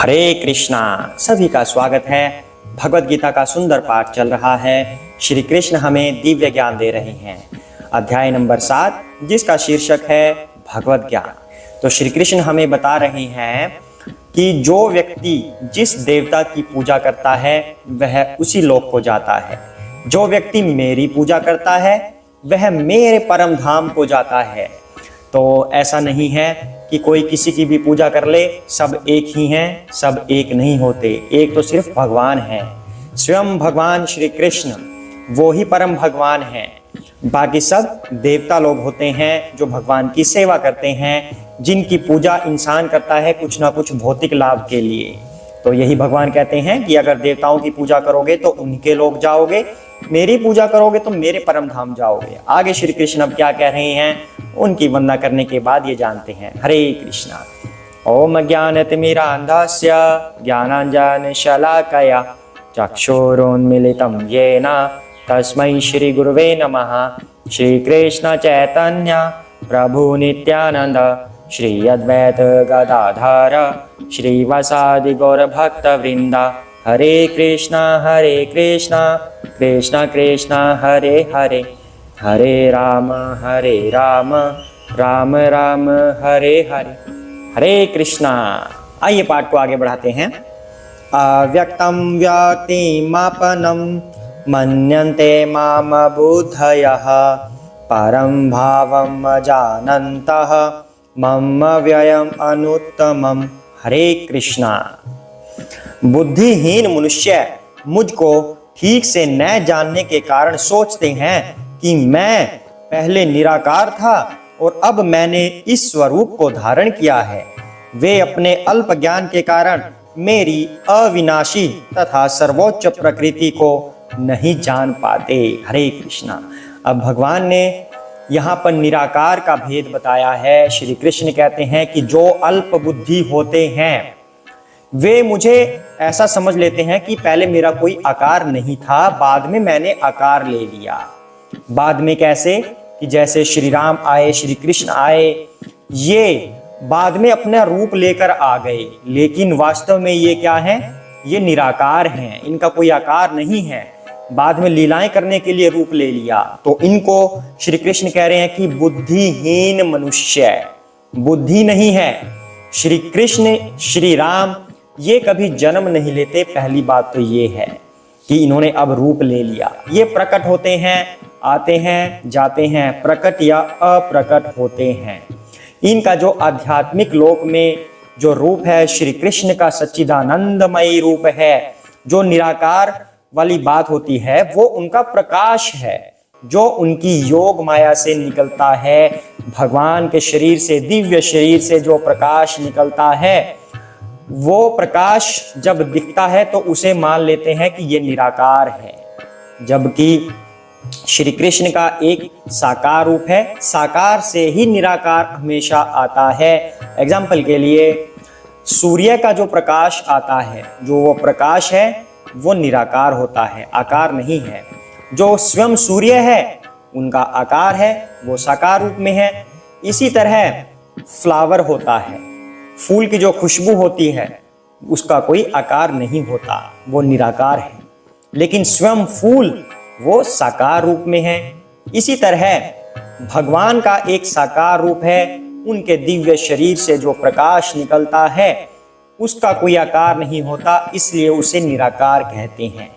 हरे कृष्णा। सभी का स्वागत है। भगवत गीता का सुंदर पाठ चल रहा है। श्री कृष्ण हमें दिव्य ज्ञान दे रहे हैं। अध्याय नंबर 7 जिसका शीर्षक है भगवत ज्ञान। तो श्री कृष्ण हमें बता रहे हैं कि जो व्यक्ति जिस देवता की पूजा करता है वह उसी लोक को जाता है। जो व्यक्ति मेरी पूजा करता है वह मेरे परम धाम को जाता है। तो ऐसा नहीं है कि कोई किसी की भी पूजा कर ले, सब एक ही हैं, सब एक नहीं होते। एक तो सिर्फ भगवान है, स्वयं भगवान श्री कृष्ण, वो ही परम भगवान हैं। बाकी सब देवता लोग होते हैं जो भगवान की सेवा करते हैं, जिनकी पूजा इंसान करता है कुछ ना कुछ भौतिक लाभ के लिए। तो यही भगवान कहते हैं कि अगर देवताओं की पूजा करोगे तो उनके लोग जाओगे, मेरी पूजा करोगे तो मेरे परम धाम जाओगे। आगे श्री कृष्ण अब क्या कह रहे हैं उनकी वंदना करने के बाद ये जानते हैं। हरे कृष्णा। ओम ज्ञानतिमिरान्धस्य ज्ञानाञ्जनशलाकया चक्षुरुन्मीलितं येन तस्मै श्री गुरुवे नमः। श्री कृष्ण चैतन्य प्रभु नित्यानंद श्री अद्वैत गदाधर श्रीवासादि गौर भक्त वृंदा। हरे कृष्णा कृष्ण कृष्ण हरे हरे, हरे राम राम राम हरे हरे। हरे कृष्णा। आइए पाठ को आगे बढ़ाते हैं। अव्यक्तं व्यक्तिमापनं मन्यन्ते माम बुद्धयः परं भावं जानन्तः मम व्ययम् अनुत्तमम्। हरे कृष्णा। बुद्धिहीन मनुष्य मुझको ठीक से न जानने के कारण सोचते हैं कि मैं पहले निराकार था और अब मैंने इस स्वरूप को धारण किया है। वे अपने अल्प ज्ञान के कारण मेरी अविनाशी तथा सर्वोच्च प्रकृति को नहीं जान पाते। हरे कृष्णा। अब भगवान ने यहाँ पर निराकार का भेद बताया है। श्री कृष्ण कहते हैं कि जो अल्प बुद्धि होते हैं वे मुझे ऐसा समझ लेते हैं कि पहले मेरा कोई आकार नहीं था, बाद में मैंने आकार ले लिया। बाद में कैसे कि जैसे श्री राम आए, श्री कृष्ण आए, ये बाद में अपना रूप लेकर आ गए, लेकिन वास्तव में ये क्या है? ये निराकार हैं, इनका कोई आकार नहीं है। बाद में लीलाएं करने के लिए रूप ले लिया। तो इनको श्री कृष्ण कह रहे हैं कि बुद्धिहीन मनुष्य, बुद्धि नहीं है। श्री कृष्ण श्री राम ये कभी जन्म नहीं लेते। पहली बात तो ये है कि इन्होंने अब रूप ले लिया। ये प्रकट होते हैं, आते हैं, जाते हैं, प्रकट या अप्रकट होते हैं। इनका जो आध्यात्मिक लोक में जो रूप है श्री कृष्ण का सच्चिदानंदमयी रूप है, जो निराकार वाली बात होती है, वो उनका प्रकाश है जो उनकी योग माया से निकलता है। भगवान के शरीर से, दिव्य शरीर से जो प्रकाश निकलता है, वो प्रकाश जब दिखता है तो उसे मान लेते हैं कि ये निराकार है। जबकि श्री कृष्ण का एक साकार रूप है, साकार से ही निराकार हमेशा आता है। एग्जाम्पल के लिए सूर्य का जो प्रकाश आता है, जो वो प्रकाश है वो निराकार होता है, आकार नहीं है। जो स्वयं सूर्य है उनका आकार है, वो साकार रूप में है। इसी तरह फ्लावर होता है, फूल की जो खुशबू होती है उसका कोई आकार नहीं होता, वो निराकार है। लेकिन स्वयं फूल वो साकार रूप में है। इसी तरह भगवान का एक साकार रूप है, उनके दिव्य शरीर से जो प्रकाश निकलता है उसका कोई आकार नहीं होता, इसलिए उसे निराकार कहते हैं।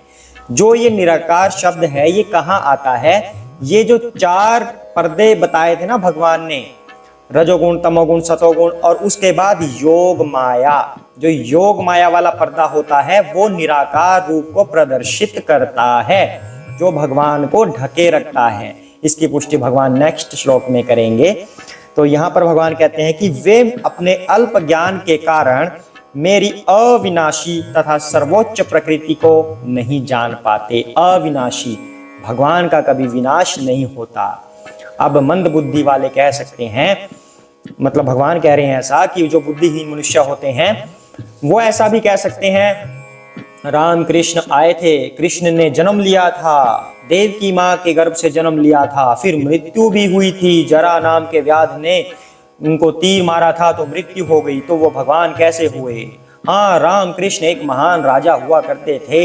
जो ये निराकार शब्द है ये कहाँ आता है? ये जो 4 पर्दे बताए थे ना भगवान ने, रजोगुण, तमोगुण, सतोगुण, और उसके बाद योग माया, जो योग माया वाला पर्दा होता है वो निराकार रूप को प्रदर्शित करता है, जो भगवान को ढके रखता है। इसकी पुष्टि भगवान नेक्स्ट श्लोक में करेंगे। तो यहाँ पर भगवान कहते हैं कि वे अपने अल्प ज्ञान के कारण मेरी अविनाशी तथा सर्वोच्च प्रकृति को नहीं जान पाते। अविनाशी, भगवान का कभी विनाश नहीं होता। अब मंद बुद्धि वाले कह सकते हैं, मतलब भगवान कह रहे हैं ऐसा कि जो बुद्धिहीन मनुष्य होते हैं वो ऐसा भी कह सकते हैं, राम कृष्ण आए थे, कृष्ण ने जन्म लिया था, देव की माँ के गर्भ से जन्म लिया था, फिर मृत्यु भी हुई थी, जरा नाम के व्याध ने उनको तीर मारा था तो मृत्यु हो गई, तो वो भगवान कैसे हुए? हाँ, राम कृष्ण एक महान राजा हुआ करते थे,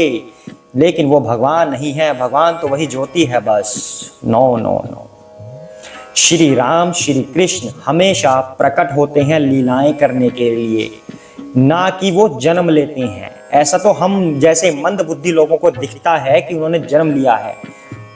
लेकिन वो भगवान नहीं है। भगवान तो वही ज्योति है बस। No no no. Shri Ram Shri Krishna हमेशा प्रकट होते हैं लीलाएं करने के लिए, ना कि वो जन्म लेते हैं। ऐसा तो हम जैसे मंद बुद्धि लोगों को दिखता है कि उन्होंने जन्म लिया है,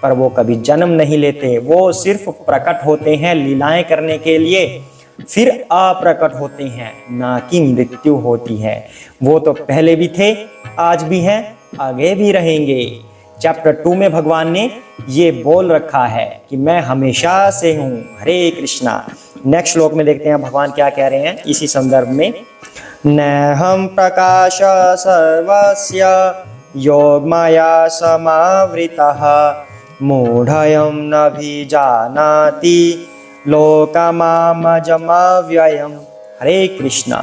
पर वो कभी जन्म नहीं लेते। वो सिर्फ प्रकट होते हैं लीलाएं करने के लिए, फिर अप्रकट होते हैं, ना कि मृत्यु होती है। वो तो पहले भी थे, आज भी हैं, आगे भी रहेंगे। चैप्टर 2 में भगवान ने ये बोल रखा है कि मैं हमेशा से हूँ। हरे कृष्णा। नेक्स्ट श्लोक में देखते हैं भगवान क्या कह रहे हैं इसी संदर्भ में। नहं प्रकाश सर्वस्य योगमाया समावृतः मूढ़यं नभिजानाति लोकमामजमव्ययम्। हरे कृष्णा।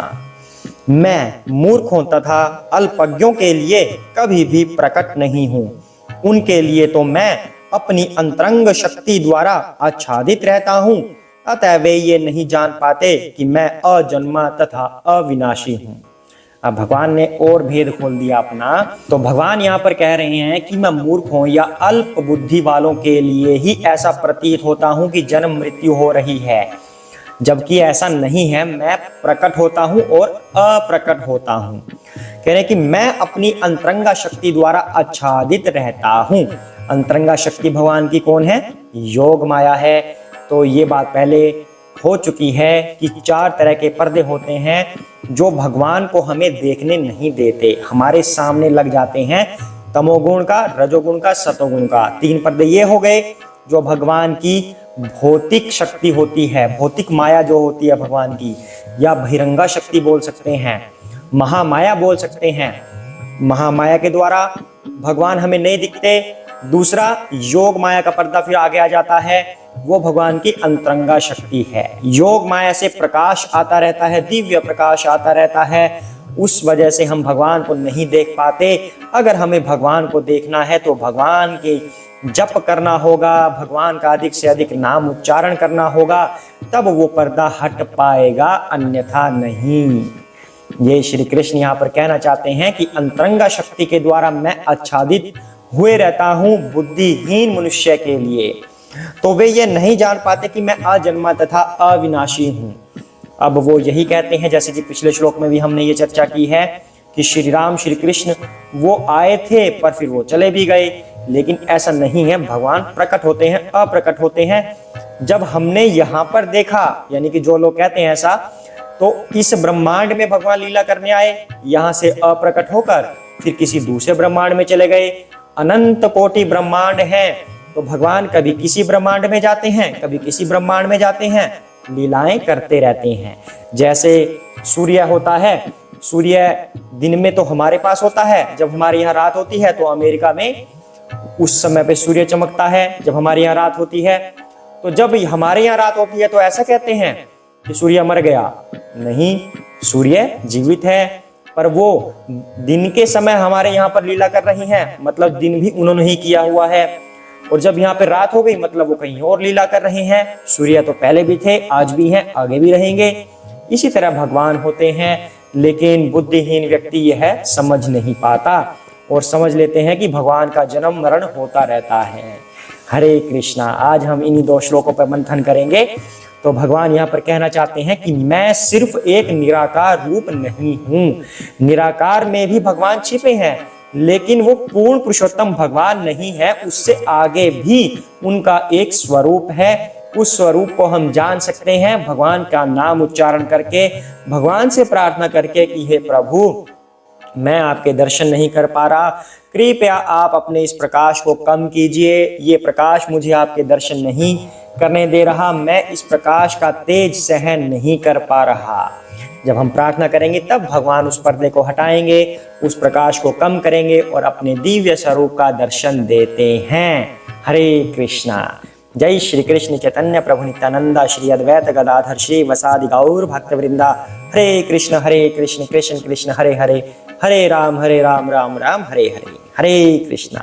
मैं मूर्खों तथा अल्पज्ञों के लिए कभी भी प्रकट नहीं हूँ। उनके लिए तो मैं अपनी अंतरंग शक्ति द्वारा आच्छादित रहता हूँ, अतः वे ये नहीं जान पाते कि मैं अजन्मा तथा अविनाशी हूँ। अब भगवान ने और भेद खोल दिया अपना। तो भगवान यहाँ पर कह रहे हैं कि मैं मूर्खों या अल्प बुद्धि वालों के लिए ही ऐसा प्रतीत होता हूँ कि जन्म मृत्यु हो रही है, जबकि ऐसा नहीं है। मैं प्रकट होता हूँ और अप्रकट होता हूँ। कह रहे हैं कि मैं अपनी अंतरंगा शक्ति द्वारा आच्छादित रहता हूँ। अंतरंगा शक्ति भगवान की कौन है? योग माया है। तो ये बात पहले हो चुकी है कि 4 तरह के पर्दे होते हैं जो भगवान को हमें देखने नहीं देते, हमारे सामने लग जाते हैं। तमोगुण का, रजोगुण का, सतोगुण का। 3 पर्दे ये हो गए जो भगवान की भौतिक शक्ति होती है, भौतिक माया जो होती है भगवान की, या बहिरंगा शक्ति बोल सकते हैं, महामाया बोल सकते हैं। महामाया के द्वारा भगवान हमें नहीं दिखते। दूसरा योग माया का पर्दा फिर आगे आ जाता है, वो भगवान की अंतरंगा शक्ति है। योग माया से प्रकाश आता रहता है, दिव्य प्रकाश आता रहता है, उस वजह से हम भगवान को नहीं देख पाते। अगर हमें भगवान को देखना है तो भगवान के जप करना होगा, भगवान का अधिक से अधिक नाम उच्चारण करना होगा, तब वो पर्दा हट पाएगा, अन्यथा नहीं। ये श्री कृष्ण यहाँ पर कहना चाहते हैं कि अंतरंगा शक्ति के द्वारा मैं आच्छादित हुए रहता हूँ बुद्धिहीन मनुष्य के लिए। तो वे ये नहीं जान पाते कि मैं अजन्मा तथा अविनाशी हूँ। अब वो यही कहते हैं, जैसे कि पिछले श्लोक में भी हमने ये चर्चा की है कि श्री राम श्री कृष्ण वो आए थे पर फिर वो चले भी गए, लेकिन ऐसा नहीं है। भगवान प्रकट होते हैं, अप्रकट होते हैं। जब हमने यहाँ पर देखा, यानी कि जो लोग कहते हैं ऐसा, तो इस ब्रह्मांड में भगवान लीला करने आए, यहाँ से अप्रकट होकर फिर किसी दूसरे ब्रह्मांड में चले गए। अनंत कोटि ब्रह्मांड है, तो भगवान कभी किसी ब्रह्मांड में जाते हैं, कभी किसी ब्रह्मांड में जाते हैं, लीलाएं करते रहते हैं। जैसे सूर्य होता है, सूर्य दिन में तो हमारे पास होता है, जब हमारे यहाँ रात होती है तो अमेरिका में उस समय पे सूर्य चमकता है। जब हमारे यहाँ रात होती है, तो जब हमारे यहाँ रात होती है तो ऐसा कहते हैं कि सूर्य मर गया। नहीं, सूर्य जीवित है, पर वो दिन के समय हमारे यहाँ पर लीला कर रही हैं, मतलब दिन भी उन्होंने ही किया हुआ है। और जब यहाँ पे रात हो गई, मतलब वो कहीं और लीला कर रहे हैं। सूर्य तो पहले भी थे, आज भी हैं, आगे भी रहेंगे। इसी तरह भगवान होते हैं, लेकिन बुद्धिहीन व्यक्ति यह समझ नहीं पाता और समझ लेते हैं कि भगवान का जन्म मरण होता रहता है। हरे कृष्णा। आज हम इन्हीं 2 श्लोकों पर मंथन करेंगे। तो भगवान यहाँ पर कहना चाहते हैं कि मैं सिर्फ एक निराकार रूप नहीं हूँ। निराकार में भी भगवान छिपे हैं, लेकिन वो पूर्ण पुरुषोत्तम भगवान नहीं है, उससे आगे भी उनका एक स्वरूप है। उस स्वरूप को हम जान सकते हैं भगवान का नाम उच्चारण करके, भगवान से प्रार्थना करके कि हे प्रभु, मैं आपके दर्शन नहीं कर पा रहा, कृपया आप अपने इस प्रकाश को कम कीजिए। ये प्रकाश मुझे आपके दर्शन नहीं करने दे रहा, मैं इस प्रकाश का तेज सहन नहीं कर पा रहा। जब हम प्रार्थना करेंगे तब भगवान उस पर्दे को हटाएंगे, उस प्रकाश को कम करेंगे और अपने दिव्य स्वरूप का दर्शन देते हैं। हरे कृष्णा। जय श्री कृष्ण चैतन्य प्रभु नित्यानंदा, श्री अद्वैत गदाधर श्री वसादि गौर भक्त वृंदा। हरे कृष्ण कृष्ण कृष्ण हरे हरे, हरे राम राम राम हरे हरे। हरे कृष्णा।